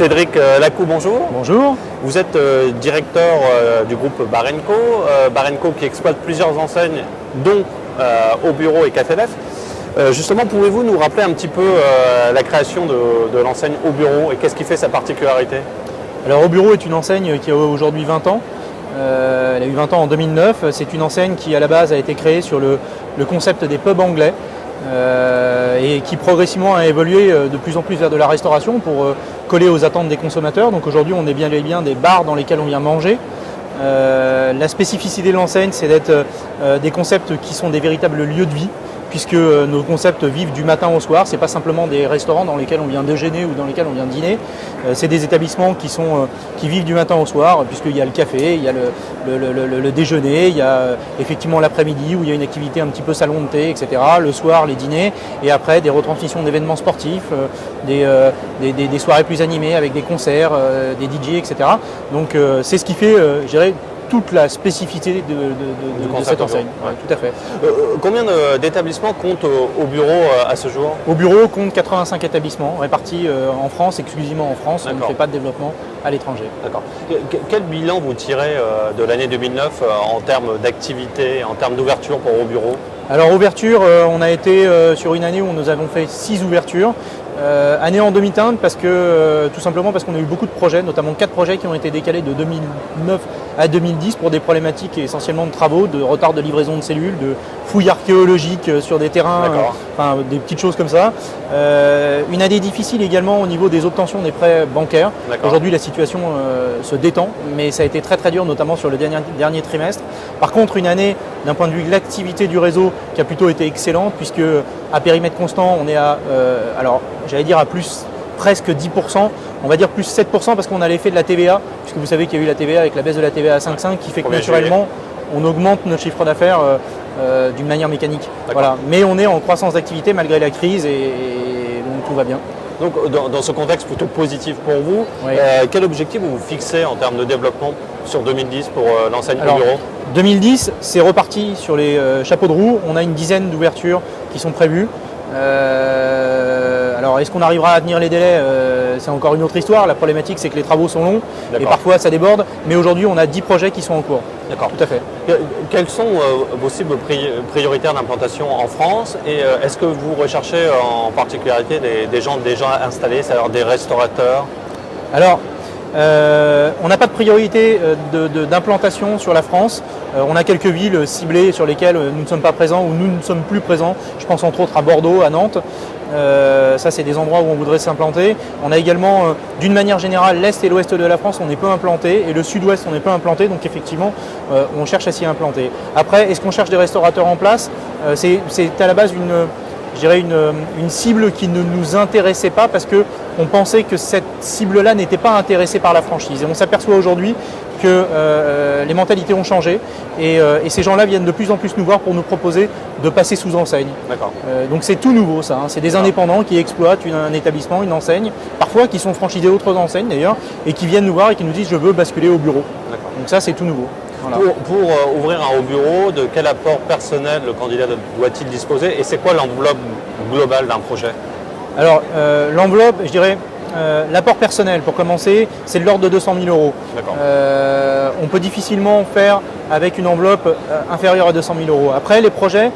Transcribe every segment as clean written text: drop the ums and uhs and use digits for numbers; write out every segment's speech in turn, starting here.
Cédric Lacou, bonjour. Bonjour. Vous êtes directeur du groupe Barenco. Barenco qui exploite plusieurs enseignes, dont Au Bureau et Café Lef. Justement, pouvez-vous nous rappeler un petit peu la création de l'enseigne Au Bureau et qu'est-ce qui fait sa particularité? Alors Au Bureau est une enseigne qui a aujourd'hui 20 ans. Elle a eu 20 ans en 2009. C'est une enseigne qui à la base a été créée sur le concept des pubs anglais et qui progressivement a évolué de plus en plus vers de la restauration pour coller aux attentes des consommateurs. Donc aujourd'hui on est bien des bars dans lesquels on vient manger. La spécificité de l'enseigne, c'est d'être des concepts qui sont des véritables lieux de vie, puisque nos concepts vivent du matin au soir. Ce n'est pas simplement des restaurants dans lesquels on vient déjeuner ou dans lesquels on vient dîner. C'est des établissements qui vivent du matin au soir, puisqu'il y a le café, il y a le déjeuner, il y a effectivement l'après-midi où il y a une activité un petit peu salon de thé, etc. Le soir, les dîners, et après des retransmissions d'événements sportifs, des soirées plus animées avec des concerts, des DJ, etc. Donc c'est ce qui fait, je dirais, toute la spécificité de cette enseigne. Ouais, tout à fait. Combien d'établissements compte Au Bureau à ce jour? Au Bureau compte 85 établissements répartis en France, exclusivement en France. On ne fait pas de développement à l'étranger. D'accord. Quel bilan vous tirez de l'année 2009 en termes d'activité, en termes d'ouverture pour Au Bureau? Alors ouverture, on a été sur une année où nous avons fait 6 ouvertures. Année en demi-teinte tout simplement parce qu'on a eu beaucoup de projets, notamment 4 projets qui ont été décalés de 2009 à 2010 pour des problématiques essentiellement de travaux, de retard de livraison de cellules, de fouilles archéologiques sur des terrains, enfin des petites choses comme ça. Une année difficile également au niveau des obtentions des prêts bancaires. Aujourd'hui la situation se détend, mais ça a été très très dur, notamment sur le dernier trimestre. Par contre une année d'un point de vue de l'activité du réseau qui a plutôt été excellente, puisque à périmètre constant on est à, alors j'allais dire à plus presque 10%, on va dire plus 7% parce qu'on a l'effet de la TVA, puisque vous savez qu'il y a eu la TVA avec la baisse de la TVA à 5,5 qui fait que naturellement on augmente notre chiffre d'affaires d'une manière mécanique. Voilà. Mais on est en croissance d'activité malgré la crise et donc tout va bien. Donc dans ce contexte plutôt positif pour vous, quel objectif vous vous fixez en termes de développement sur 2010 pour l'enseigne Au Bureau? 2010, c'est reparti sur les chapeaux de roue. On a une dizaine d'ouvertures qui sont prévues. Alors est-ce qu'on arrivera à tenir les délais? C'est encore une autre histoire. La problématique c'est que les travaux sont longs et parfois ça déborde. Mais aujourd'hui on a 10 projets qui sont en cours. D'accord. Tout à fait. Quelles sont vos cibles prioritaires d'implantation en France et est-ce que vous recherchez en particularité des gens déjà installés, c'est-à-dire des restaurateurs? Alors on n'a pas de priorité d'implantation sur la France. On a quelques villes ciblées sur lesquelles nous ne sommes pas présents ou nous ne sommes plus présents. Je pense entre autres à Bordeaux, à Nantes. Ça c'est des endroits où on voudrait s'implanter. On a également d'une manière générale l'Est et l'Ouest de la France, on est peu implanté, et le Sud-Ouest on est peu implanté, donc effectivement on cherche à s'y implanter. Après, est-ce qu'on cherche des restaurateurs en place? C'est à la base une cible qui ne nous intéressait pas parce qu'on pensait que cette cible-là n'était pas intéressée par la franchise. Et on s'aperçoit aujourd'hui que les mentalités ont changé et ces gens-là viennent de plus en plus nous voir pour nous proposer de passer sous enseigne. Donc c'est tout nouveau ça, hein. C'est des indépendants qui exploitent un établissement, une enseigne, parfois qui sont franchisés d'autres enseignes d'ailleurs, et qui viennent nous voir et qui nous disent je veux basculer Au Bureau. Donc ça c'est tout nouveau. Voilà. Pour ouvrir un Au Bureau, de quel apport personnel le candidat doit-il disposer et c'est quoi l'enveloppe globale d'un projet? Alors l'enveloppe, je dirais, l'apport personnel pour commencer, c'est de l'ordre de 200 000 euros. On peut difficilement faire avec une enveloppe inférieure à 200 000 euros. Après les projets,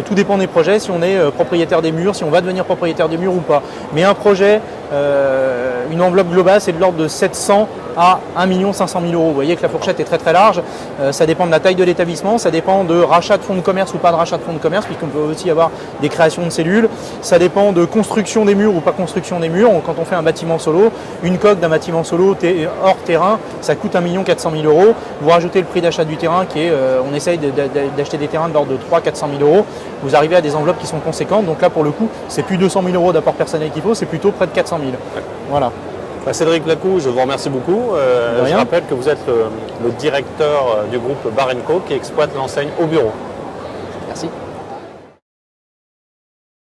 tout dépend des projets, si on est propriétaire des murs, si on va devenir propriétaire des murs ou pas. Mais un projet, une enveloppe globale, c'est de l'ordre de 700 à 1 500 000 euros. Vous voyez que la fourchette est très très large. Ça dépend de la taille de l'établissement, ça dépend de rachat de fonds de commerce ou pas de rachat de fonds de commerce, puisqu'on peut aussi avoir des créations de cellules. Ça dépend de construction des murs ou pas construction des murs. Quand on fait un bâtiment solo, une coque d'un bâtiment solo hors terrain, ça coûte 1 400 000 euros. Vous rajoutez le prix d'achat du terrain qui est, on essaye d'acheter des terrains de l'ordre de 300 400 000 euros. Vous arrivez à des enveloppes qui sont conséquentes. Donc là, pour le coup, c'est plus 200 000 euros d'apport personnel qu'il faut, c'est plutôt près de 400 000. Voilà. Cédric Lacou, je vous remercie beaucoup. Je rappelle que vous êtes le directeur du groupe Barenco qui exploite l'enseigne Au Bureau. Merci.